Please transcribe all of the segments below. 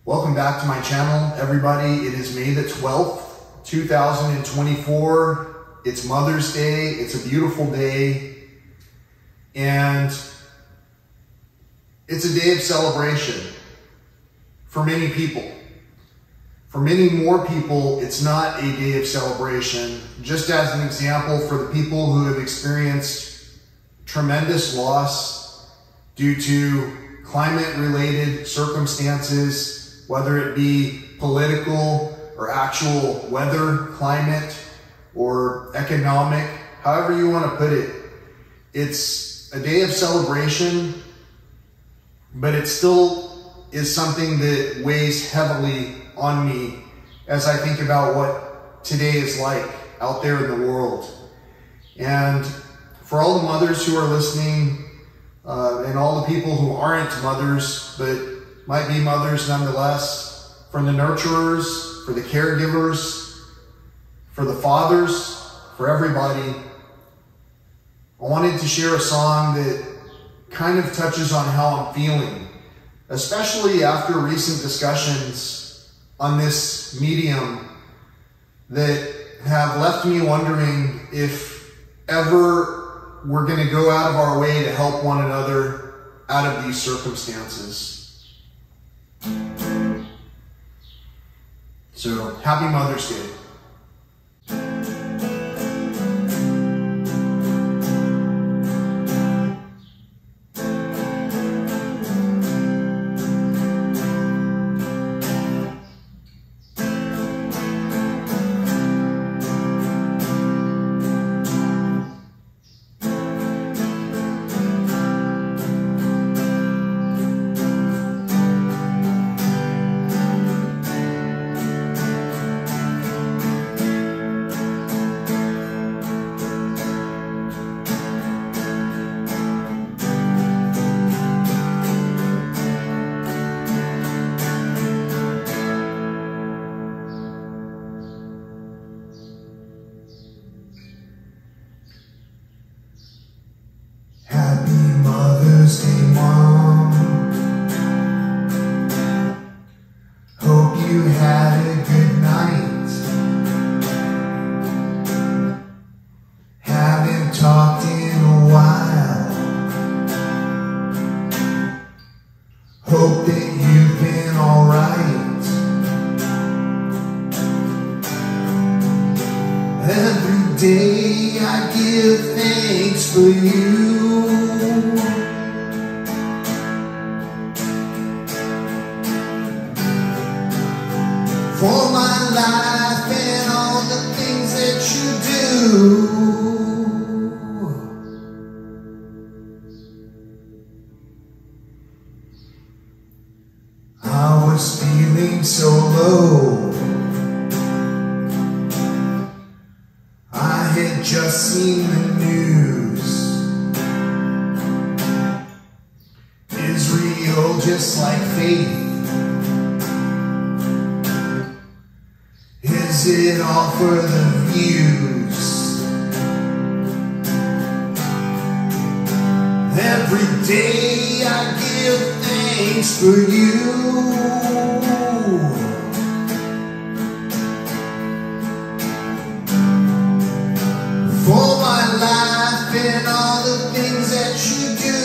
Welcome back to my channel, everybody. It is May the 12th, 2024. It's Mother's Day. It's a beautiful day. And it's a day of celebration for many people. For many more people, it's not a day of celebration. Just as an example, for the people who have experienced tremendous loss due to climate-related circumstances, whether it be political or actual weather, climate, or economic, however you want to put it. It's a day of celebration, but it still is something that weighs heavily on me as I think about what today is like out there in the world. And for all the mothers who are listening, and all the people who aren't mothers, but might be mothers nonetheless, from the nurturers, for the caregivers, for the fathers, for everybody, I wanted to share a song that kind of touches on how I'm feeling, especially after recent discussions on this medium that have left me wondering if ever we're going to go out of our way to help one another out of these circumstances. So, happy Mother's Day. Mother's Day, Mom. Hope you had a good night. Haven't talked in a while. Hope that you've been alright. Every day I give thanks for you. For my life and all the things that you do. I was feeling so low. I had just seen the news. Israel just like faith. Is it all for the views? Every day I give thanks for you. For my life and all the things that you do.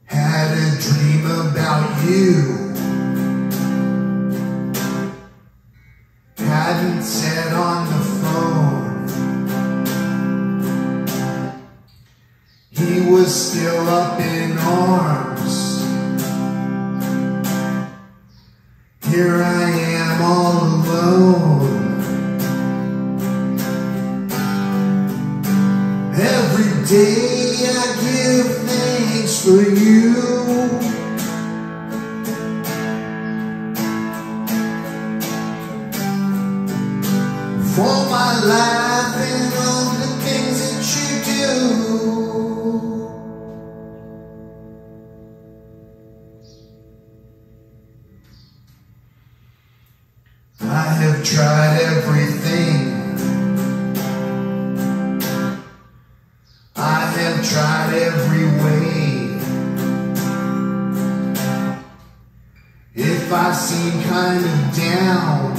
Had a dream about you. Hadn't said on the phone. He was still up in arms. Here I am all alone. Every day I give thanks for you. For my life and all the things that you do. I have tried everything. I tried every way. If I seem kind of down,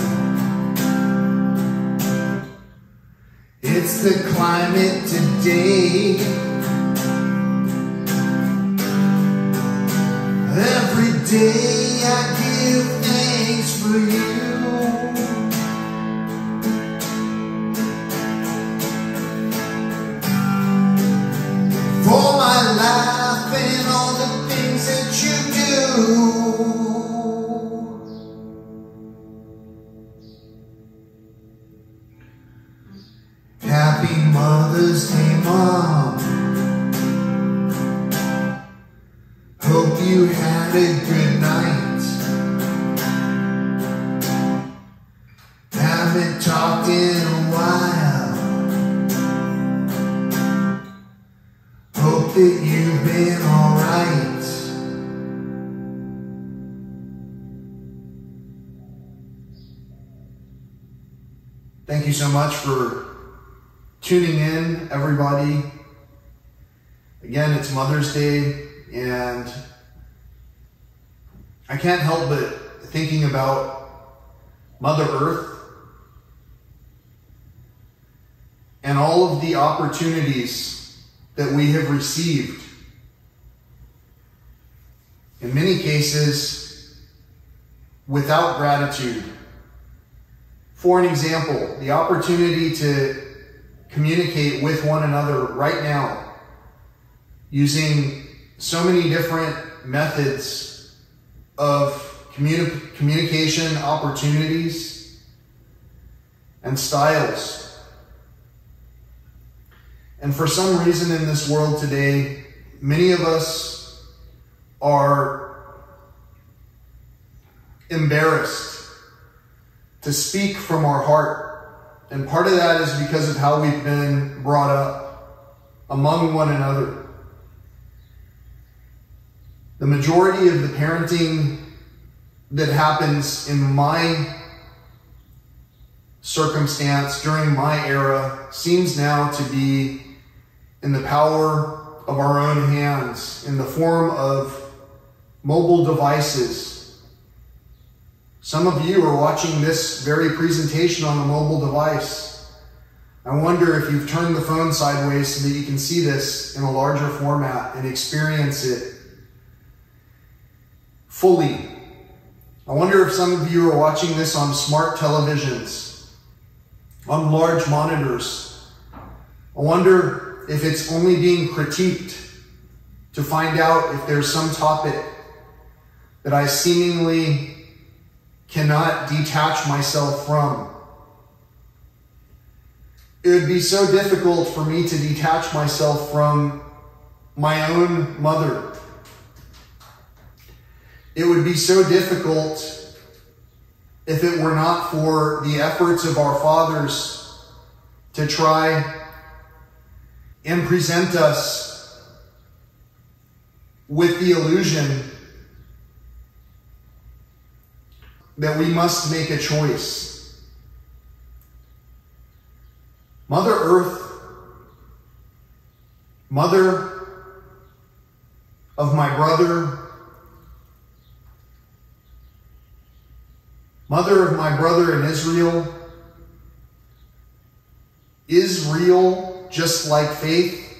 it's the climate today. Every day I give thanks for you. For my life and all the things that you do. Happy Mother's Day, Mom. Hope you had a good night. Haven't talked in a while. Hope that you've been alright. Thank you so much for tuning in, everybody. Again, it's Mother's Day, and I can't help but thinking about Mother Earth and all of the opportunities that we have received. In many cases, without gratitude. For an example, the opportunity to communicate with one another right now using so many different methods of communication opportunities and styles. And for some reason in this world today, many of us are embarrassed to speak from our heart. And part of that is because of how we've been brought up among one another. The majority of the parenting that happens in my circumstance during my era seems now to be in the power of our own hands, in the form of mobile devices. Some of you are watching this very presentation on a mobile device. I wonder if you've turned the phone sideways so that you can see this in a larger format and experience it fully. I wonder if some of you are watching this on smart televisions, on large monitors. I wonder if it's only being critiqued to find out if there's some topic that I seemingly cannot detach myself from. It would be so difficult for me to detach myself from my own mother. It would be so difficult if it were not for the efforts of our fathers to try and present us with the illusion that we must make a choice. Mother Earth, mother of my brother, mother of my brother in Israel, is real just like faith,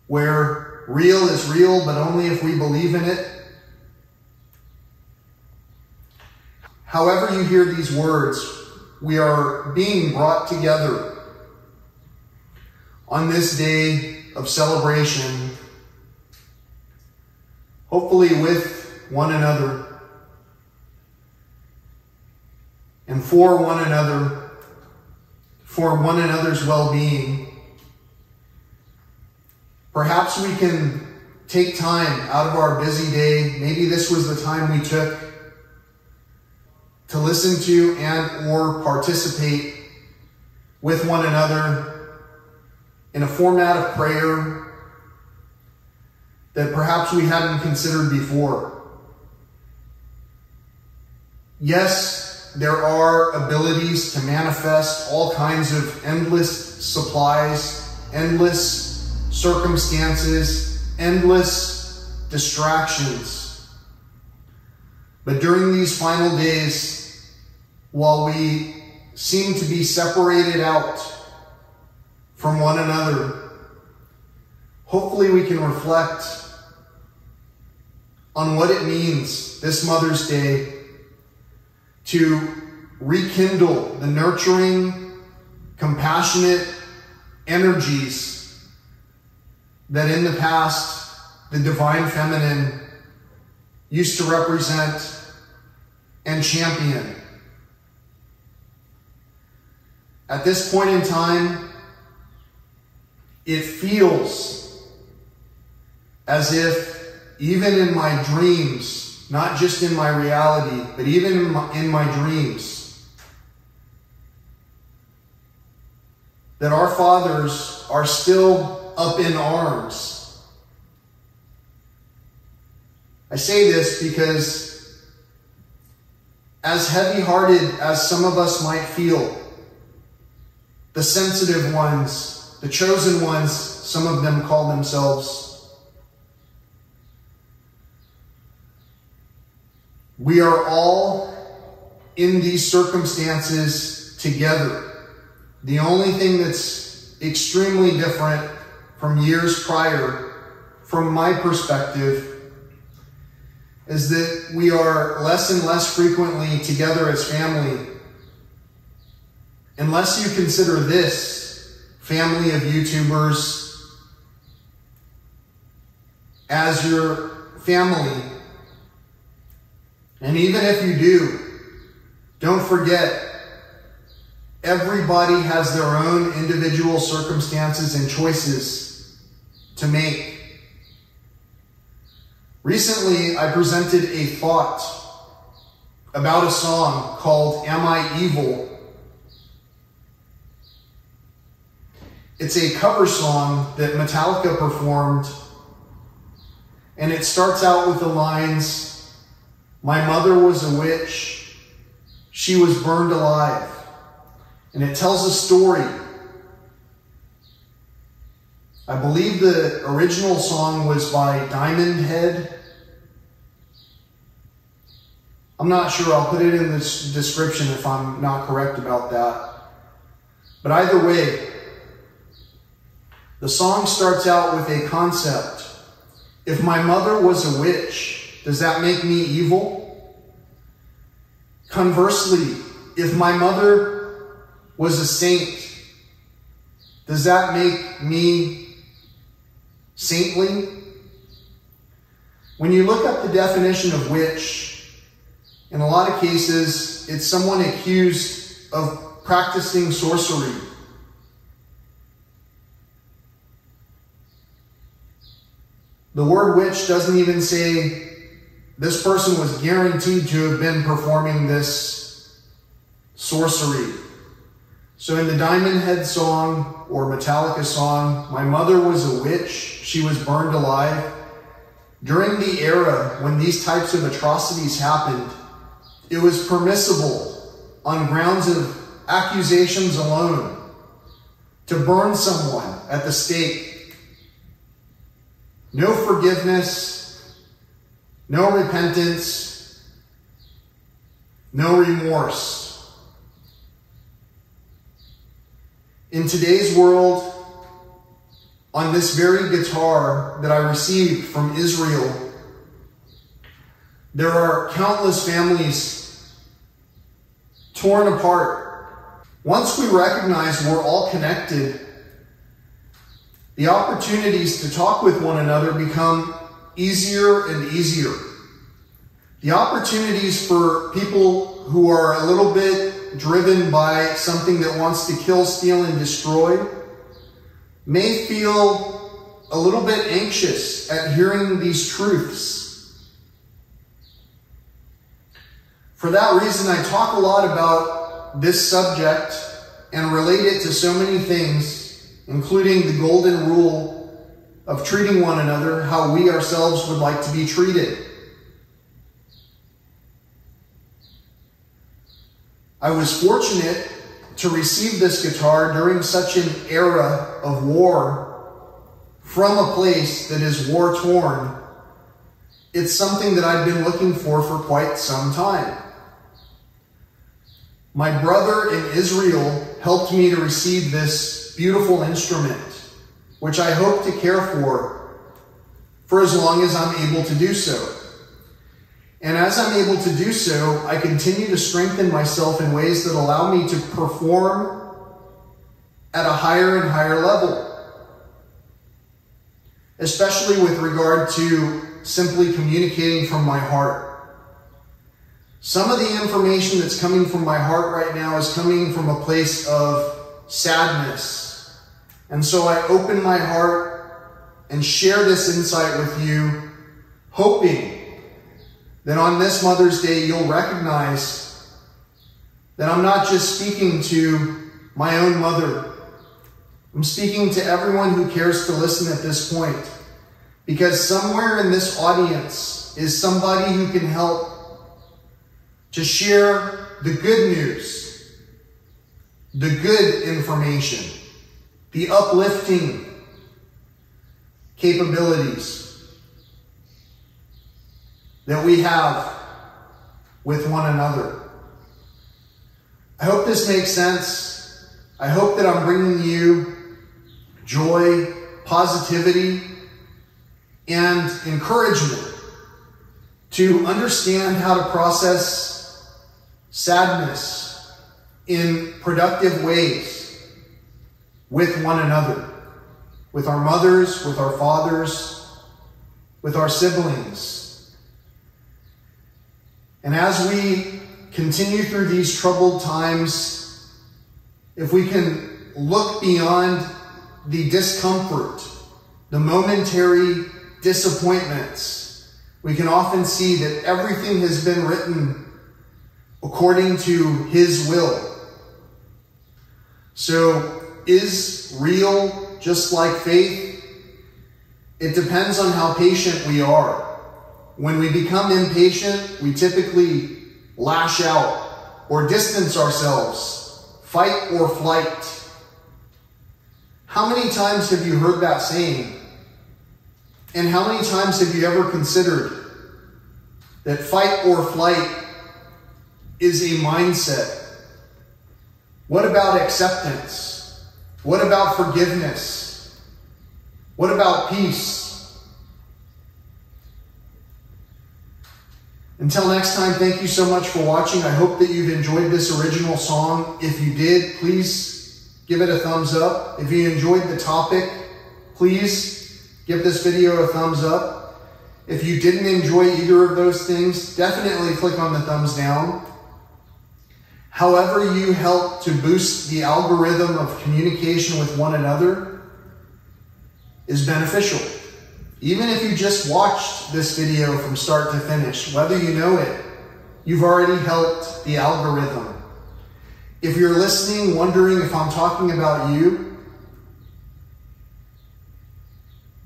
where real is real, but only if we believe in it. However you hear these words, we are being brought together on this day of celebration, hopefully with one another and for one another, for one another's well-being. Perhaps we can take time out of our busy day. Maybe this was the time we took to listen to and or participate with one another in a format of prayer that perhaps we hadn't considered before. Yes, there are abilities to manifest all kinds of endless supplies, endless circumstances, endless distractions. But during these final days, while we seem to be separated out from one another, hopefully we can reflect on what it means this Mother's Day to rekindle the nurturing, compassionate energies that in the past the divine feminine used to represent and champion. At this point in time, it feels as if even in my dreams, not just in my reality, but even in my dreams, that our fathers are still up in arms. I say this because as heavy-hearted as some of us might feel, the sensitive ones, the chosen ones, some of them call themselves, we are all in these circumstances together. The only thing that's extremely different from years prior, from my perspective, is that we are less and less frequently together as family. Unless you consider this family of YouTubers as your family. And even if you do, don't forget, everybody has their own individual circumstances and choices to make. Recently, I presented a thought about a song called Am I Evil? It's a cover song that Metallica performed, and it starts out with the lines, "My mother was a witch, she was burned alive." And it tells a story. I believe the original song was by Diamond Head. I'm not sure, I'll put it in the description if I'm not correct about that. But either way, the song starts out with a concept. If my mother was a witch, does that make me evil? Conversely, if my mother was a saint, does that make me saintly? When you look up the definition of witch, in a lot of cases, it's someone accused of practicing sorcery. The word witch doesn't even say this person was guaranteed to have been performing this sorcery. So in the Diamond Head song or Metallica song, my mother was a witch, she was burned alive. During the era when these types of atrocities happened, it was permissible on grounds of accusations alone to burn someone at the stake. No forgiveness, no repentance, no remorse. In today's world, on this very guitar that I received from Israel, there are countless families torn apart. Once we recognize we're all connected, the opportunities to talk with one another become easier and easier. The opportunities for people who are a little bit driven by something that wants to kill, steal, and destroy may feel a little bit anxious at hearing these truths. For that reason, I talk a lot about this subject and relate it to so many things, including the golden rule of treating one another how we ourselves would like to be treated. I was fortunate to receive this guitar during such an era of war from a place that is war-torn, it's something that I've been looking for quite some time. My brother in Israel helped me to receive this beautiful instrument, which I hope to care for as long as I'm able to do so. And as I'm able to do so, I continue to strengthen myself in ways that allow me to perform at a higher and higher level, especially with regard to simply communicating from my heart. Some of the information that's coming from my heart right now is coming from a place of sadness. And so I open my heart and share this insight with you, hoping that on this Mother's Day you'll recognize that I'm not just speaking to my own mother. I'm speaking to everyone who cares to listen at this point, because somewhere in this audience is somebody who can help to share the good news, the good information, the uplifting capabilities that we have with one another. I hope this makes sense. I hope that I'm bringing you joy, positivity, and encouragement to understand how to process sadness in productive ways with one another, with our mothers, with our fathers, with our siblings. And as we continue through these troubled times, if we can look beyond the discomfort, the momentary disappointments, we can often see that everything has been written according to His will. So, is real just like faith? It depends on how patient we are. When we become impatient, we typically lash out or distance ourselves, fight or flight. How many times have you heard that saying? And how many times have you ever considered that fight or flight is a mindset? What about acceptance? What about forgiveness? What about peace? Until next time, thank you so much for watching. I hope that you've enjoyed this original song. If you did, please give it a thumbs up. If you enjoyed the topic, please give this video a thumbs up. If you didn't enjoy either of those things, definitely click on the thumbs down. However you help to boost the algorithm of communication with one another is beneficial. Even if you just watched this video from start to finish, whether you know it, you've already helped the algorithm. If you're listening, wondering if I'm talking about you,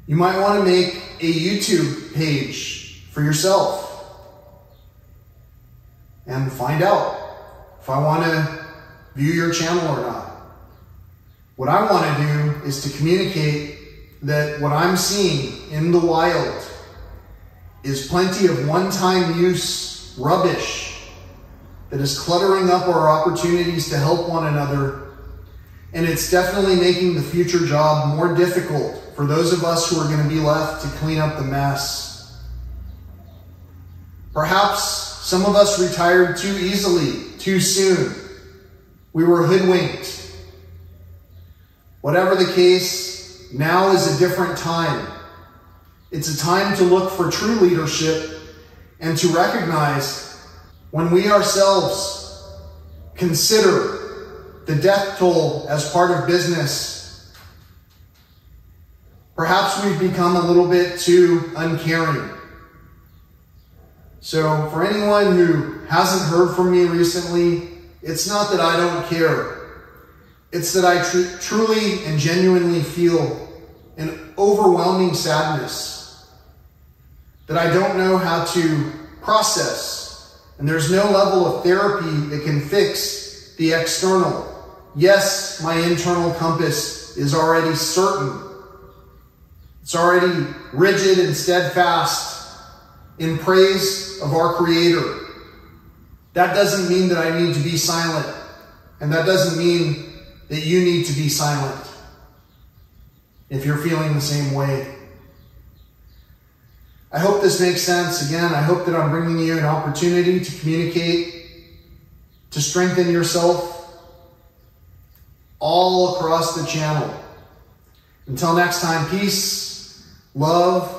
you might want to make a YouTube page for yourself and find out if I want to view your channel or not. What I want to do is to communicate that what I'm seeing in the wild is plenty of one-time use rubbish that is cluttering up our opportunities to help one another. And it's definitely making the future job more difficult for those of us who are going to be left to clean up the mess. Perhaps some of us retired too easily, too soon. We were hoodwinked. Whatever the case, now is a different time. It's a time to look for true leadership and to recognize when we ourselves consider the death toll as part of business, perhaps we've become a little bit too uncaring. So for anyone who hasn't heard from me recently, it's not that I don't care. It's that I truly and genuinely feel an overwhelming sadness that I don't know how to process. And there's no level of therapy that can fix the external. Yes, my internal compass is already certain. It's already rigid and steadfast in praise of our Creator. That doesn't mean that I need to be silent. And that doesn't mean that you need to be silent if you're feeling the same way. I hope this makes sense. Again, I hope that I'm bringing you an opportunity to communicate, to strengthen yourself all across the channel. Until next time, peace, love,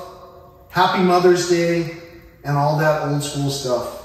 happy Mother's Day, and all that old school stuff.